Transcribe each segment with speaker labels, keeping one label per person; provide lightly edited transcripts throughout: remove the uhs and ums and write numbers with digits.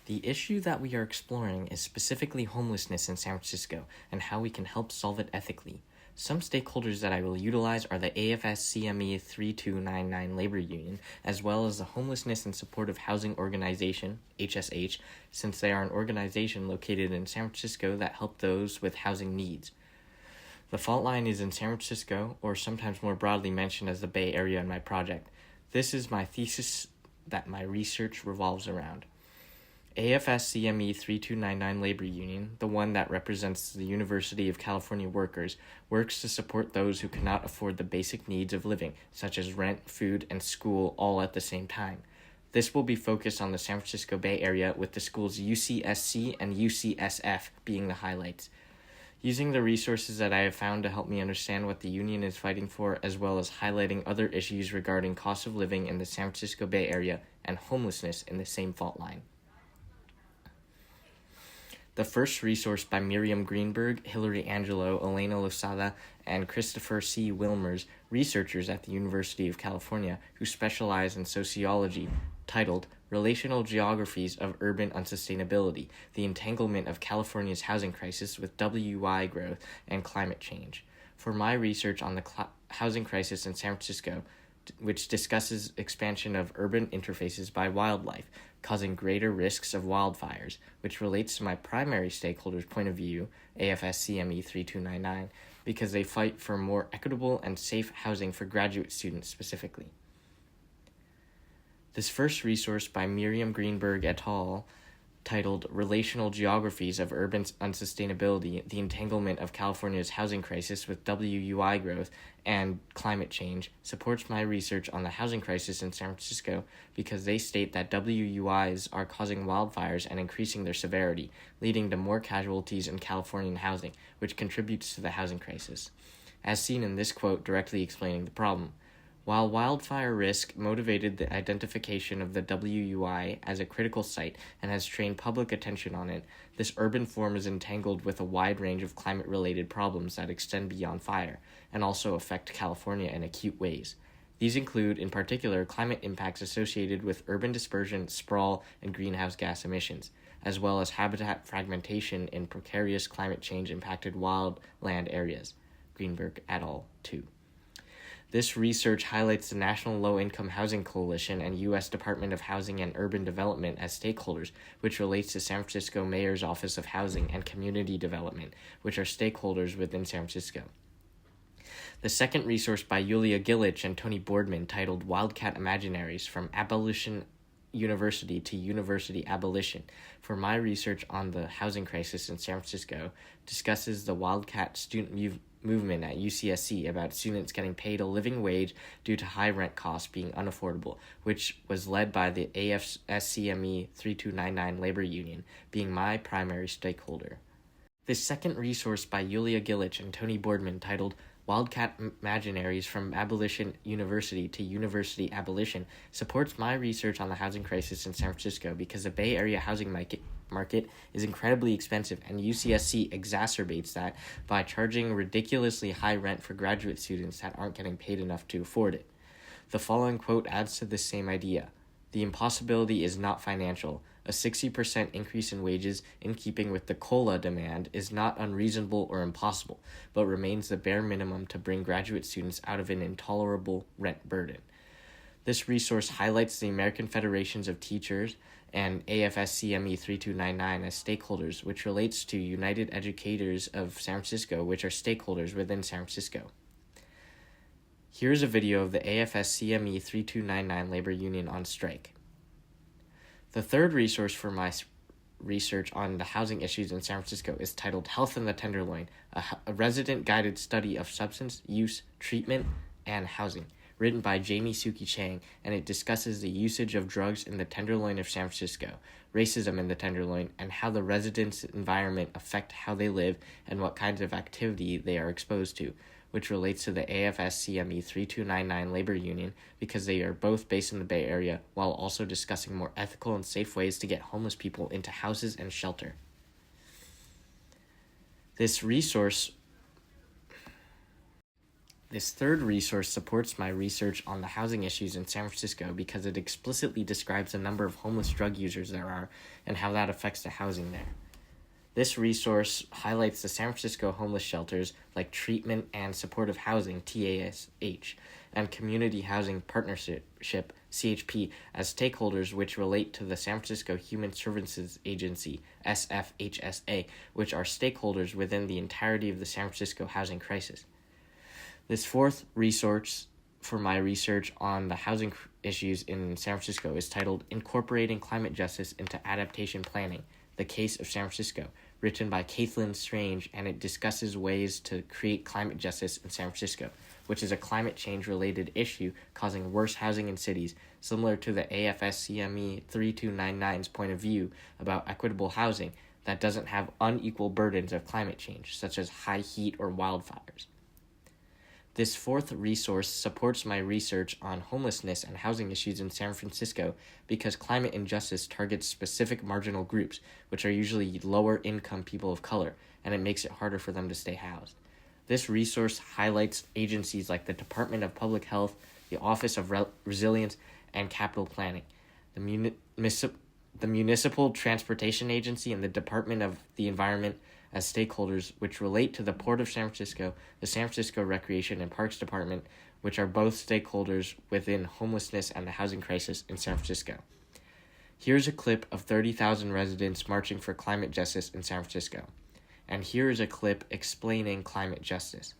Speaker 1: The issue that we are exploring is specifically homelessness in San Francisco and how we can help solve it ethically. Some stakeholders that I will utilize are the AFS-CME 3299 Labor Union, as well as the Homelessness and Supportive Housing Organization, HSH, since they are an organization located in San Francisco that help those with housing needs. The fault line is in San Francisco, or sometimes more broadly mentioned as the Bay Area in my project. This is my thesis that my research revolves around. AFS-CME 3299 Labor Union, the one that represents the University of California workers, works to support those who cannot afford the basic needs of living, such as rent, food, and school, all at the same time. This will be focused on the San Francisco Bay Area, with the schools UCSC and UCSF being the highlights. Using the resources that I have found to help me understand what the union is fighting for, as well as highlighting other issues regarding cost of living in the San Francisco Bay Area and homelessness in the same fault line. The first resource by Miriam Greenberg, Hilary Angelo, Elena Losada, and Christopher C. Wilmers, researchers at the University of California who specialize in sociology, titled Relational Geographies of Urban Unsustainability, the Entanglement of California's Housing Crisis with WUI Growth and Climate Change. For my research on the housing crisis in San Francisco, which discusses expansion of urban interfaces by wildlife, causing greater risks of wildfires, which relates to my primary stakeholders' point of view, AFS-CME 3299, because they fight for more equitable and safe housing for graduate students specifically. This first resource by Miriam Greenberg et al., titled Relational Geographies of Urban Unsustainability, the Entanglement of California's Housing Crisis with WUI Growth and Climate Change, supports my research on the housing crisis in San Francisco because they state that WUIs are causing wildfires and increasing their severity, leading to more casualties in Californian housing, which contributes to the housing crisis. As seen in this quote directly explaining the problem, while wildfire risk motivated the identification of the WUI as a critical site and has trained public attention on it, this urban form is entangled with a wide range of climate-related problems that extend beyond fire and also affect California in acute ways. These include, in particular, climate impacts associated with urban dispersion, sprawl, and greenhouse gas emissions, as well as habitat fragmentation in precarious climate change-impacted wildland areas. Greenberg et al. 2. This research highlights the National Low-Income Housing Coalition and U.S. Department of Housing and Urban Development as stakeholders, which relates to San Francisco Mayor's Office of Housing and Community Development, which are stakeholders within San Francisco. The second resource by Yulia Gilic and Tony Boardman, titled Wildcat Imaginaries From Abolition University to University Abolition, for my research on the housing crisis in San Francisco, discusses the Wildcat student movement at UCSC about students getting paid a living wage due to high rent costs being unaffordable, which was led by the AFS-CME 3299 Labor Union, being my primary stakeholder. This second resource by Yulia Gilic and Tony Boardman, titled Wildcat Imaginaries from Abolition University to University Abolition, supports my research on the housing crisis in San Francisco because the Bay Area housing market is incredibly expensive, and UCSC exacerbates that by charging ridiculously high rent for graduate students that aren't getting paid enough to afford it. The following quote adds to this same idea. The impossibility is not financial. A 60% increase in wages in keeping with the COLA demand is not unreasonable or impossible, but remains the bare minimum to bring graduate students out of an intolerable rent burden. This resource highlights the American Federations of Teachers and AFS-CME 3299 as stakeholders, which relates to United Educators of San Francisco, which are stakeholders within San Francisco. Here's a video of the AFS-CME 3299 Labor Union on strike. The third resource for my research on the housing issues in San Francisco is titled Health in the Tenderloin, a resident-guided study of substance use, treatment, and housing, written by Jamie Suki Chang, and it discusses the usage of drugs in the Tenderloin of San Francisco, racism in the Tenderloin, and how the residents' environment affect how they live and what kinds of activity they are exposed to, which relates to the AFS-CME 3299 Labor Union because they are both based in the Bay Area, while also discussing more ethical and safe ways to get homeless people into houses and shelter. This resource This third resource supports my research on the housing issues in San Francisco because it explicitly describes the number of homeless drug users there are and how that affects the housing there. This resource highlights the San Francisco homeless shelters like Treatment and Supportive Housing, TASH, and Community Housing Partnership, CHP, as stakeholders which relate to the San Francisco Human Services Agency, SFHSA, which are stakeholders within the entirety of the San Francisco housing crisis. This fourth resource for my research on the housing issues in San Francisco is titled Incorporating Climate Justice into Adaptation Planning, The Case of San Francisco, written by Caitlin Strange, and it discusses ways to create climate justice in San Francisco, which is a climate change-related issue causing worse housing in cities, similar to the AFS-CME 3299's point of view about equitable housing that doesn't have unequal burdens of climate change, such as high heat or wildfires. This fourth resource supports my research on homelessness and housing issues in San Francisco because climate injustice targets specific marginal groups, which are usually lower-income people of color, and it makes it harder for them to stay housed. This resource highlights agencies like the Department of Public Health, the Office of Resilience and Capital Planning, the Municipal Transportation Agency, and the Department of the Environment as stakeholders which relate to the Port of San Francisco, the San Francisco Recreation and Parks Department, which are both stakeholders within homelessness and the housing crisis in San Francisco. Here's a clip of 30,000 residents marching for climate justice in San Francisco. And here is a clip explaining climate justice.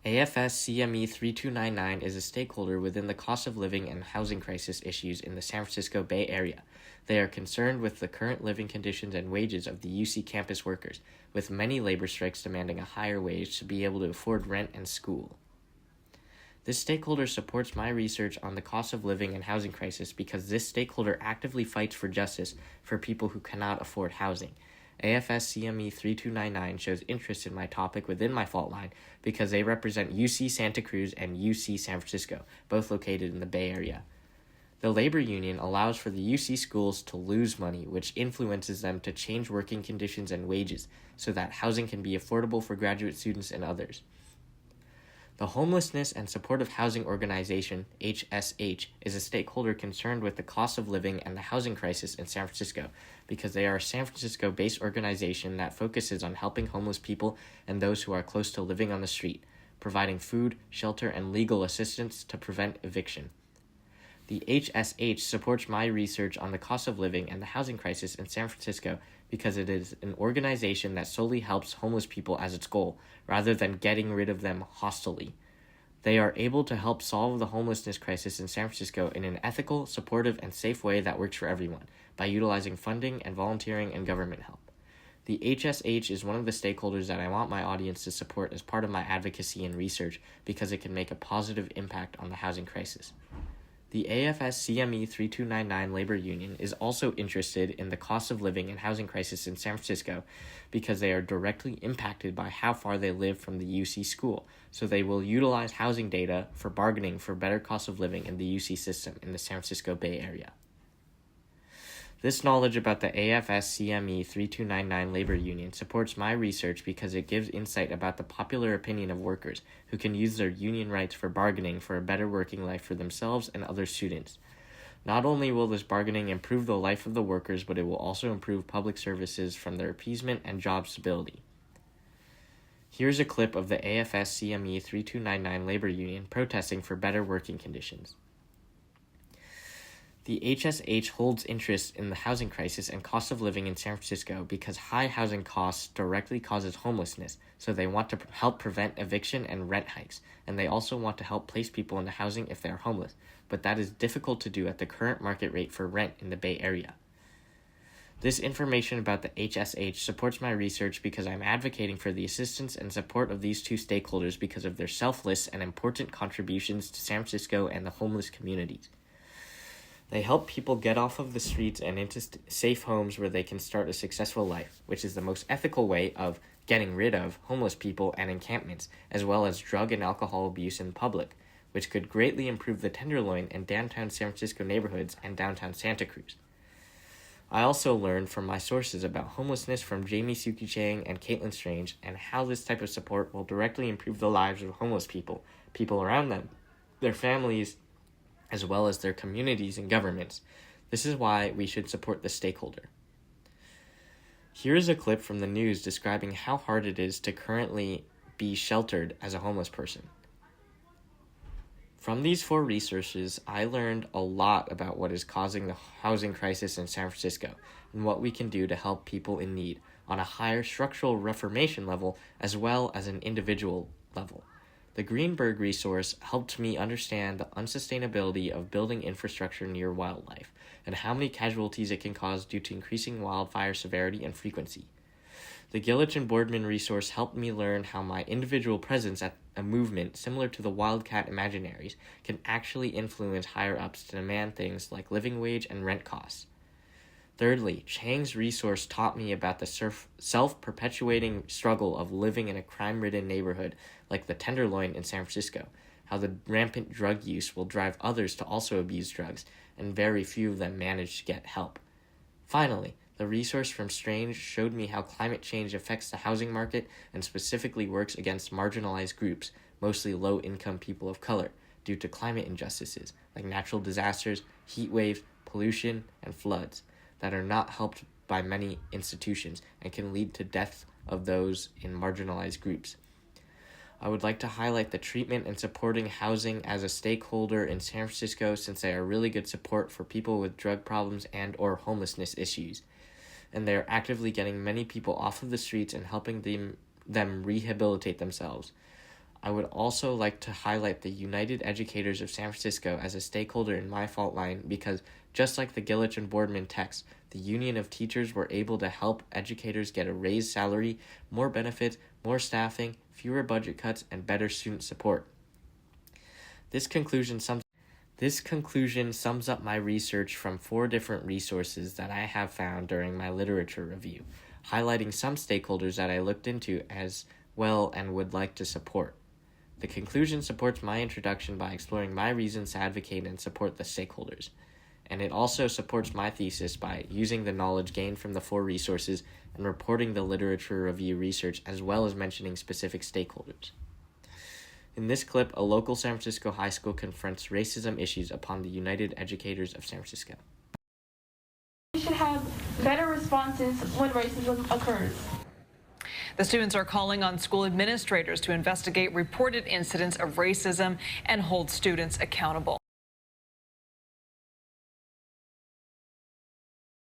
Speaker 1: AFS-CME 3299 is a stakeholder within the cost of living and housing crisis issues in the San Francisco Bay Area. They are concerned with the current living conditions and wages of the UC campus workers, with many labor strikes demanding a higher wage to be able to afford rent and school. This stakeholder supports my research on the cost of living and housing crisis because this stakeholder actively fights for justice for people who cannot afford housing. AFS-CME 3299 shows interest in my topic within my fault line because they represent UC Santa Cruz and UC San Francisco, both located in the Bay Area. The labor union allows for the UC schools to lose money, which influences them to change working conditions and wages so that housing can be affordable for graduate students and others. The Homelessness and Supportive Housing Organization, HSH, is a stakeholder concerned with the cost of living and the housing crisis in San Francisco because they are a San Francisco-based organization that focuses on helping homeless people and those who are close to living on the street, providing food, shelter, and legal assistance to prevent eviction. The HSH supports my research on the cost of living and the housing crisis in San Francisco because it is an organization that solely helps homeless people as its goal, rather than getting rid of them hostilely. They are able to help solve the homelessness crisis in San Francisco in an ethical, supportive, and safe way that works for everyone, by utilizing funding and volunteering and government help. The HSH is one of the stakeholders that I want my audience to support as part of my advocacy and research because it can make a positive impact on the housing crisis. The AFS-CME 3299 labor union is also interested in the cost of living and housing crisis in San Francisco because they are directly impacted by how far they live from the UC school, so they will utilize housing data for bargaining for better cost of living in the UC system in the San Francisco Bay Area. This knowledge about the AFS-CME 3299 labor union supports my research because it gives insight about the popular opinion of workers who can use their union rights for bargaining for a better working life for themselves and other students. Not only will this bargaining improve the life of the workers, but it will also improve public services from their appeasement and job stability. Here's a clip of the AFS-CME 3299 labor union protesting for better working conditions. The HSH holds interest in the housing crisis and cost of living in San Francisco because high housing costs directly causes homelessness, so they want to help prevent eviction and rent hikes, and they also want to help place people into housing if they are homeless, but that is difficult to do at the current market rate for rent in the Bay Area. This information about the HSH supports my research because I'm advocating for the assistance and support of these two stakeholders because of their selfless and important contributions to San Francisco and the homeless communities. They help people get off of the streets and into safe homes where they can start a successful life, which is the most ethical way of getting rid of homeless people and encampments, as well as drug and alcohol abuse in public, which could greatly improve the Tenderloin and downtown San Francisco neighborhoods and downtown Santa Cruz. I also learned from my sources about homelessness from Jamie Suki Chang and Caitlin Strange, and how this type of support will directly improve the lives of homeless people, people around them, their families, as well as their communities and governments. This is why we should support the stakeholder. Here is a clip from the news describing how hard it is to currently be sheltered as a homeless person. From these 4 resources, I learned a lot about what is causing the housing crisis in San Francisco and what we can do to help people in need on a higher structural reformation level as well as an individual level. The Greenberg resource helped me understand the unsustainability of building infrastructure near wildlife and how many casualties it can cause due to increasing wildfire severity and frequency. The Gillich and Boardman resource helped me learn how my individual presence at a movement similar to the Wildcat Imaginaries can actually influence higher-ups to demand things like living wage and rent costs. Thirdly, Chang's resource taught me about the self-perpetuating struggle of living in a crime-ridden neighborhood like the Tenderloin in San Francisco, how the rampant drug use will drive others to also abuse drugs, and very few of them manage to get help. Finally, the resource from Strange showed me how climate change affects the housing market and specifically works against marginalized groups, mostly low-income people of color, due to climate injustices like natural disasters, heat waves, pollution, and floods that are not helped by many institutions and can lead to death of those in marginalized groups. I would like to highlight the treatment and supporting housing as a stakeholder in San Francisco, since they are really good support for people with drug problems and or homelessness issues, and they are actively getting many people off of the streets and helping them rehabilitate themselves. I would also like to highlight the United Educators of San Francisco as a stakeholder in my fault line because, just like the Gillich and Boardman text, the Union of Teachers were able to help educators get a raised salary, more benefits, more staffing, fewer budget cuts, and better student support. This conclusion sums up my research from 4 different resources that I have found during my literature review, highlighting some stakeholders that I looked into as well and would like to support. The conclusion supports my introduction by exploring my reasons to advocate and support the stakeholders, and it also supports my thesis by using the knowledge gained from the 4 resources and reporting the literature review research as well as mentioning specific stakeholders. In this clip, a local San Francisco high school confronts racism issues upon the United Educators of San Francisco.
Speaker 2: We should have better responses when racism occurs.
Speaker 3: The students are calling on school administrators to investigate reported incidents of racism and hold students accountable.